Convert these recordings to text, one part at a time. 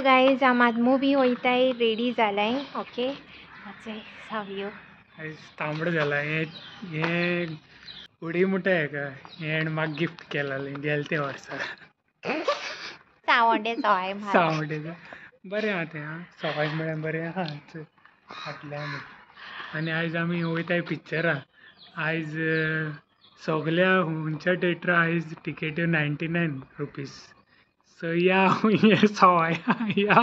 Guys आम आज movie वयताय ready जालाय ओके सावयो तांबडो जाला हे उडी मुठा आहे का हे म्हाका गिफ्ट केलेलें गेल्या वर्सा सावंडे सवाय सावंडेचं बरें आहा तें आं सवाय म्हळ्यार बरें आहा फाटल्यान आनी आयज आमी वयताय पिक्चरां आयज सगल्या खंयच्या थिएटरां आयज टिकेट्यो 99 रुपीज सो या सवाय या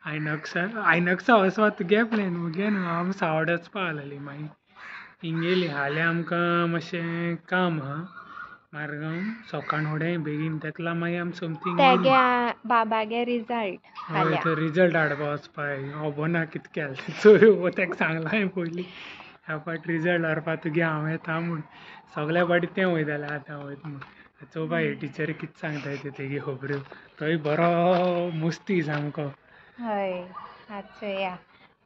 आयनॉक्सा वचपा तुगे प्लॅन मुगे न्हू आमी सावड्डे वचपा आसलेली मागीर हिंगेली हाल्यां आमकां मातशें काम आहा मारगांव सकाळ फुडें बेगीन तेका लागून मागीर आमी समथींग बाबागे रिजल्ट हय तो रिजल्ट हाडपा वचपा खबर ना कितें केलें चोय तेका सांगलां हांवें पयलीं ह्या फावट रिजल्ट हाडपा तुगे हांव येता म्हूण सगल्या फाटी तें वयतालें आतां वयता म्हूण चोवपा हे टिचरी कितें सांगताय त्यो तेगे खबऱ्यो थंय बरो मस्ती सामको हय या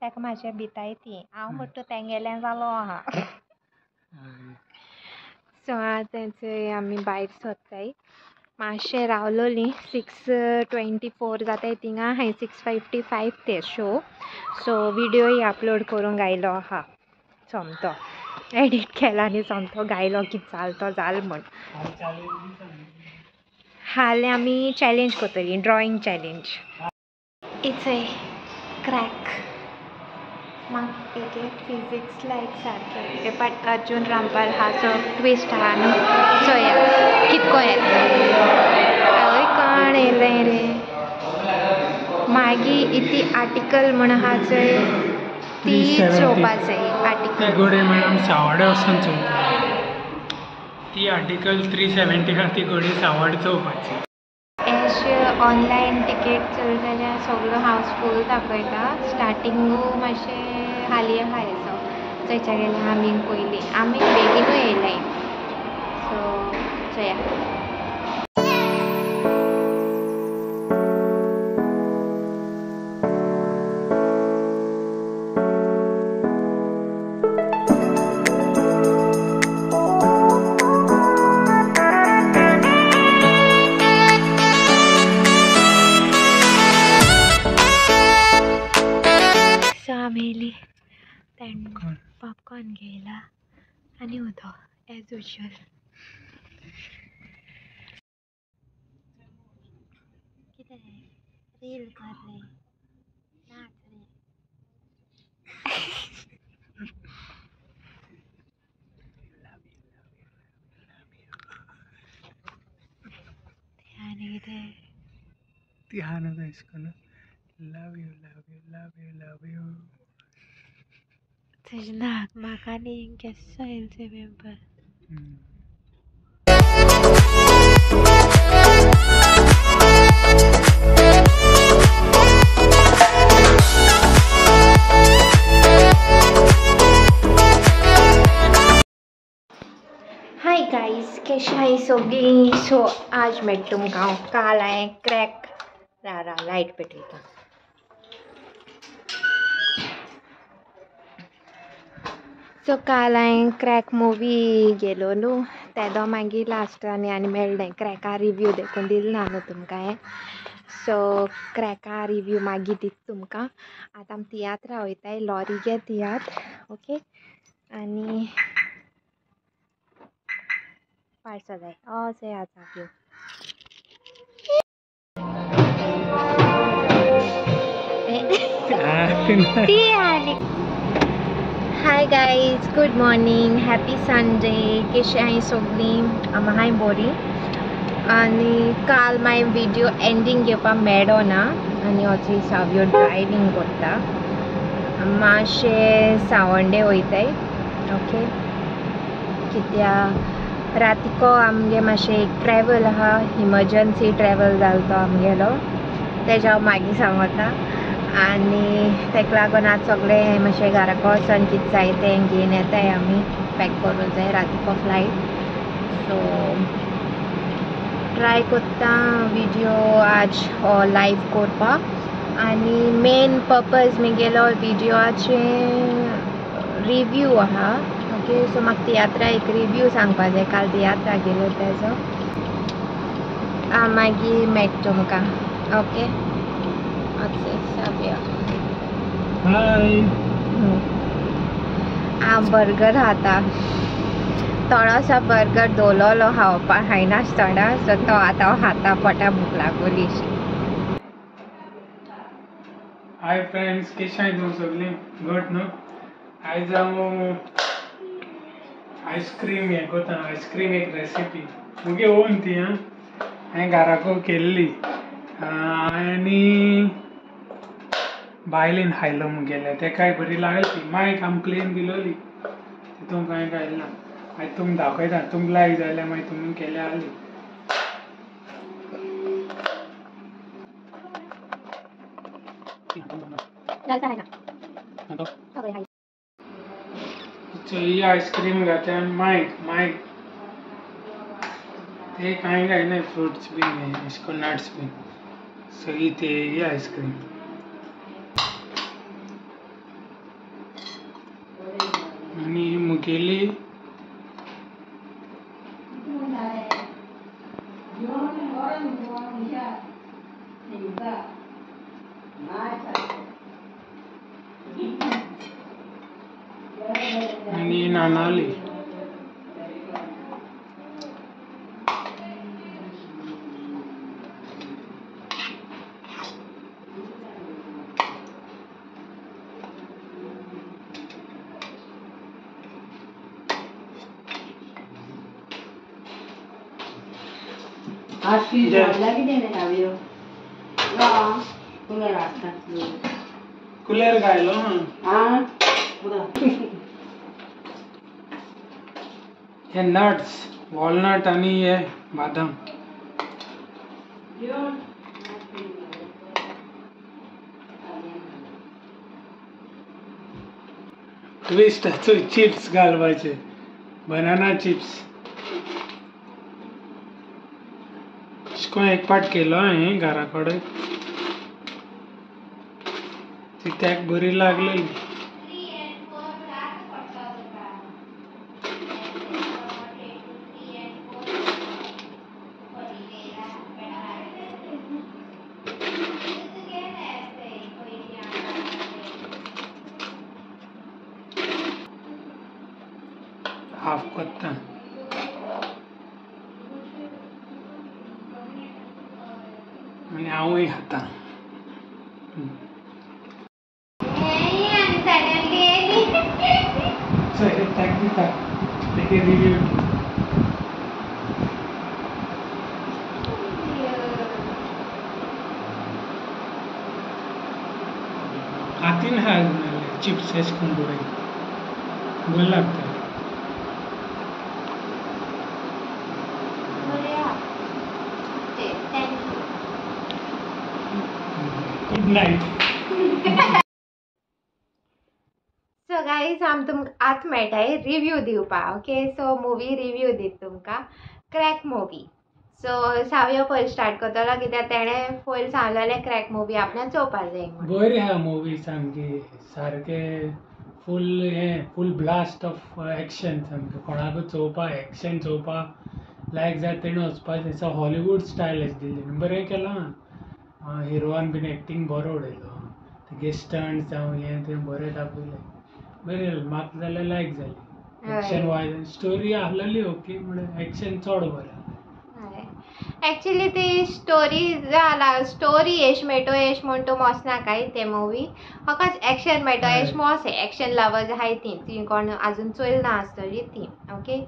तेका मातशें भिताय ती हांव म्हणटा तेंगेलें जालो आहा सो आतां आमी भायर सरताय मातशें रावलोलीं 6:24 जाताय थिंगा हांवें 6:55 ते शो सो विडियोय अपलोड करूंक गायलो आहा सोमतो एडिट केला आनी सोमतो गायलो कितें जाल जाल म्हण हालीं आमी चॅलेंज करतलीं drawing challenge it's a crack म्हाका एक फिजिक्स लायक सारकें बट अर्जून रामपाल हा सो ट्विस्ट आहा न्हू सो या कितको येता हय कोण येलें रे मागीर इती आर्टिकल म्हण आहा चोय ती चोवपाचें आर्टिकल गोडे मॅडम सावड्डे वचून चोवता ती आर्टिकल 370 आहा ती गोडे सावड्डे चोवपाची ऑनलायन टिकेट चल जाल्यार सगळो हावसफूल दाखयता स्टार्टिंगू मातशें हाली आहा हेजो थंयच्या गेल्यार आमी पयलीं आमी बेगीनूय येयलाय सो चया पॉपकॉर्न घ्यायला आणि उदो ॲज युजल कितें रील कर रे नाच रे आनी कितें ती आहा न्हू तेशकोन love you love you love you love you तुझे नाक म्हाका न्ही केसो येयलचे पेपर हाय गाइस केशें आहाय सगळीं सो आज मेळटा तुमकां हांव काल हांवें क्रॅक राव लायट पेटयता सो काल हांवें क्रॅक मुवी गेलो न्हू तेदो मागीर लास्ट आनी मेळ्ळें क्रॅका रिव्यू देखून दिल ना न्हू तुमकां हें सो क्रॅका रिव्यू मागीर दित तुमकां आतां आमी तियात्रा वयताय लॉरिगे तियात्र ओके आनी पार्सा जाय अशें आसा त्यो ती आनी hi guys good morning happy Sunday केशें आहाय सगळीं हांय बरी आनी काल मागीर विडियो एंडींग घेवपाक मेळ्ळो ना आनी अशी सावयो ड्रायवींग करता मातशें सावंडे वयताय ओके कित्याक रातिको आमगे मातशें एक ट्रॅवल आहा इमर्जन्सी ट्रॅवल जालो तो आमगेलो तेज्या हांव मागीर सांगता आनी तेका लागून आज सगळें मातशें घराको वचोन कितें जाय तें घेवन येताय आमी पॅक करूं जाय रातिको फ्लायट सो ट्राय करता विडियो आज लायव करपाक आनी मेन पर्पज म्हगेलो विडियोचें रिव्यू आहा ओके सो म्हाका तियात्रा एक रिव्यू सांगपा जाय काल तियात्रा गेलो तेजो मागीर मेट तुमकां ओके सावया हाय हांव बर्गर खाता थोडोसो बर्गर दवरलो खावपाक खायनासतना सो तो आतां हांव खाता पोटा भूक लागोली हाय फ्रेंड्स कशें आहाय तुमी सगळीं गुड न्हू आयज हांव आयस्क्रीम हें करता आयस्क्रीम एक रेसिपी मुगे ओन ती हांवें घराको केल्ली आनी भायल्यान खायलो मुगेले तेकाय बरी लागली मागीर कंप्लेन दिलोली तितून कांय खायना मागीर तुमकां दाखयता तुमकां लायक जाल्यार मागीर तुमी केल्या जाली ही आइसक्रीम घाते माइक ते कांय खायना फ्रुट्स बीन इसको नट्स बीन सो ही ते ही आइसक्रीम आनी मुगेली आनी नानाली कुलेर गायलो हे नट्स वॉलनट आणि हे बादाम ट्विस्ट चिप्स घालवायचे बनाना चिप्स एक पाट केलो हांवें घरा कडेन ती त्याक बरी लागलेली हाफ कोत्ता आनी हांवूय खाता So हे त्याक दिता तेगे रिव्यू हातीन हाल चिप्स वेसकून बरें बरें लागता गुड नाईट सो गाईज हांव तुमकां आतां मेळटाय रिव्यू दिवपाक ओके सो मुवी रिव्यू दीत तुमकां क्रॅक मुवी सो सावयो पयलीं स्टार्ट करतलो कित्याक तेणें पयलीं सांगलेलें क्रॅक मुवी आपल्यान चोवपाक जाय म्हणून बरी हा मुवी सामकी सारके फूल ब्लास्ट ऑफ एक्शन सामकें कोणाकूय चोवपाक एक्शन चोवपाक लायक जाय तेणें वचपाचें सो हॉलिवूड स्टायल अशें दिल्लें बरें केलां हिरोवान बीन एक्टींग बरो उडयलो तेगे स्टंट्स जावं हें तें बरें दाखयलें बरें म्हाका जाल्यार लायक जाली एक्शन वायज स्टोरी आहलेली ओके म्हळ्यार एक्शन चड बरें एक्चुअली ती स्टोरी जाला स्टोरी येश मेळटो येश म्हण तूं मोसनाकाय ते मुवी फकत एक्शन मेळटो येश मोस एक्शन लवर्स आहाय ती कोण आजून चोयल ना आसतली ती ओके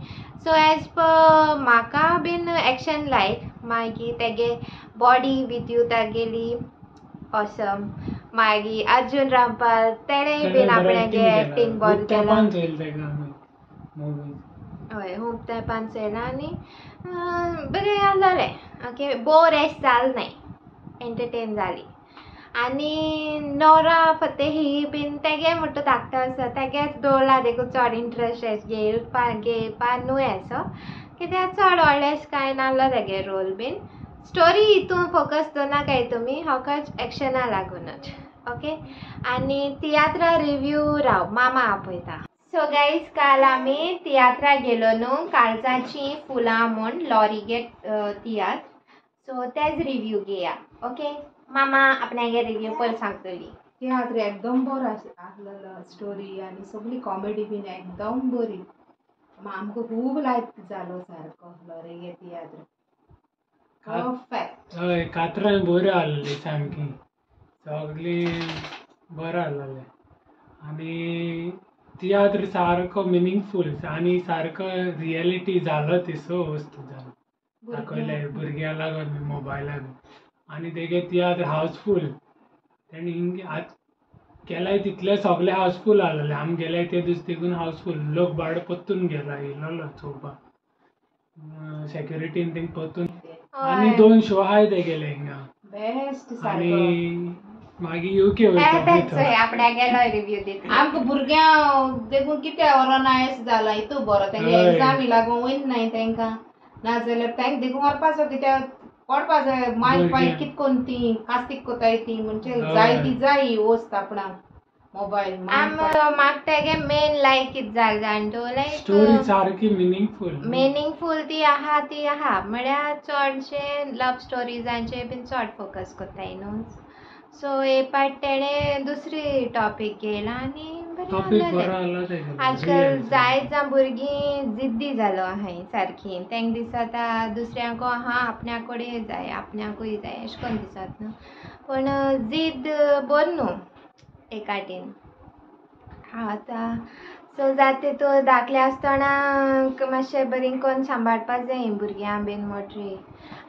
सो एज पर म्हाका बीन एक्शन लायक मागीर तेगे बॉडी विथ यू तेगेली ऑसम मागीर अर्जुन रामपाल तेणेय बीन आपल्यागे एक्टींग बरें केलां हय खूब तेंपान चोयलां आनी बरें आहलोलें ओके बोर एश जाल नाय एंटरटेन जाली आनी नोरा फतेही बीन तेगे म्हणटा धाकटो आसा तेगेच दवरला देखून चड इंट्रस्ट एश घेवपा न्हू एसो कित्याक चड व्हडलेंच कांय नाहलो तेगे रोल बीन स्टोरी हितून फोकस दवरना काय तुमी फकत एक्शना लागूनच ओके आनी तियात्रा रिव्यू राव मामा आपयता सो गाईज काल आमी तियात्रा गेलो न्हू काळजाची फुलां म्हूण लॉरिगेट तियात्र सो तेच रिव्ह्यू घेया. ओके मामा आपणागे रिव्ह्यू पर सांगतली. तियात्र एकदम बरो आसलेलो स्टोरी आनी सगळी कॉमेडी बीन एकदम बरी. आमकां खूब लायक जालो सारको लोरेगे तियात्र. परफेक्ट. हय कातरां बऱ्यो आहलेली सामकी सगळी बरो आहलेले आनी तियात्र सारको मिनिंगफूल आनी सारको रियलिटी जालो तिसो वस्तू जालो दाखयले भुरग्यां लागून मोबायलान आनी तेगे तियात्र हावसफूल तेणी केल्याय तितले सगळे हावसफूल आहलेले आमी गेले ते दीस देखून हावसफूल लोक भायर परतून गेला येयलोलो चोवपाक सेक्युरिटीन तेंक परतून आनी 2 शो आहाय ते गेले हिंगा बेस्ट सारको. आनी मागीर यूके वयता आपणागे रिव्ह्यू दिता. आमकां भुरग्यां देखून कितें ऑर्गनायज जाला इतू बरो तेंगे हय. एग्जामी लागून वयना नाय तेंकां नाजाल्यार तेंक देखून व्हरपाचो कित्याक पडपा जाय माय पाय भुरग्यां. कित कोन्न ती कास्तीक कोताय ती म्हणजे हय. जाय ती जाय वस्त आपणाक मोबायल म्हाका तेगे मेन लायक कितें जालें जाणटो स्टोरी लायक सारकी मिनिंगफूल ती आहा म्हळ्यार चडशे लव स्टोरीजांचेर बीन चड फोकस कोत्ताय न्हू. सो हे पाट तेणे दुसरी टॉपीक घेयला आनी टॉपीक बरें बरो आहलें. आहलो तेगे आजकाल जायत जावं भुरगीं जिद्दी जालो आहाय सारकी तेंक दिसता दुसऱ्यांको आहा आपण्याकूय जाय अशें करून दिसत न्हू पूण जिद्द बरी न्हू एक वाटेन आतां. सो जाता तो धाकले आसतना मातशें बरी करून सांबाळपा जाय भुरग्यां बीन मोटरी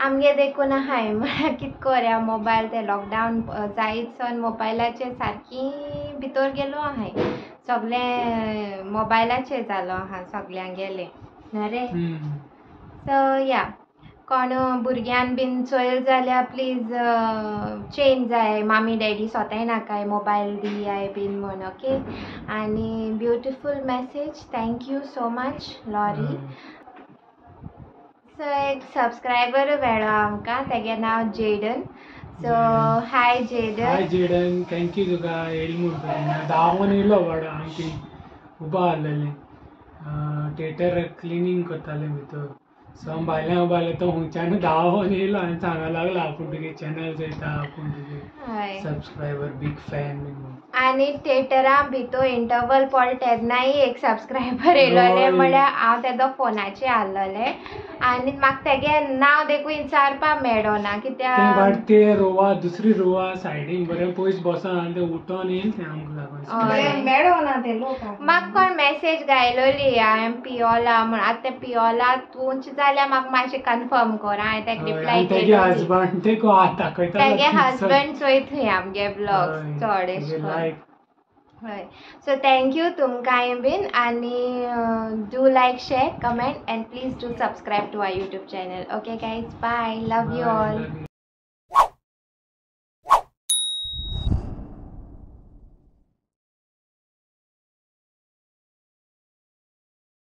आमगे देखून आहाय म्हळ्यार कितें कोरया मोबायल ते लॉकडावन जायत सोन मोबायलाचेर सारकी भितर गेलो आहाय सगळे मोबायलाचेर जालो आहा सगल्यांगेले न्हू रे. सो या कोण भुरग्यान बीन चोयल जाल्यार प्लीज चेंज जाय मामी डॅडी सोताय नाकाय मोबायल दियाय बीन म्हूण. ओके आनी beautiful message thank you so much Laurie. So एक सबस्क्रायबर मेळ्ळो आमकां तेगे नांव Jayden. So hi Jayden. Thank you तुका येयलो म्हणून धांवून येयलो बाबा आमची उबो आहलेले थिएटर क्लिनींग करताले भितर सो भायले तो हुंयच्यान धांवून येयलो आनी सांगूंक लागलो आपूण तुगे चॅनल चोयता आपूण तुगे सबस्क्रायबर बीग फॅन बीन आनी थिएटरा भितर इंटरवल पडले तेन्नाय एक सबस्क्रायबर येयलोले म्हळ्यार हांव तेजो फोनाचेर आहलोले आनी म्हाका तेगे नांव देखून विचारपा मेळ्ळो ना कित्याक ते रोवा दुसरी रोवा सायडीन बरें पयस बसोन आनी ते उठोन येयले ते आमकां लागून मेळो ना ते लोक म्हाका कोण मॅसेज घायलोली आय एम पियोला म्हण आतां ते पियोला तूंच जाल्यार म्हाका मातशें कन्फर्म कर हांवें तेका रिप्लाय तेगे हजबंड ते तेगे हजबंड चोयतली आमगे ब्लॉग्स चड एशे कोन्न. हय सो थँक्यू तुमकांय बीन आनी do like share comment and please do subscribe to our YouTube channel. Okay guys bye love you all.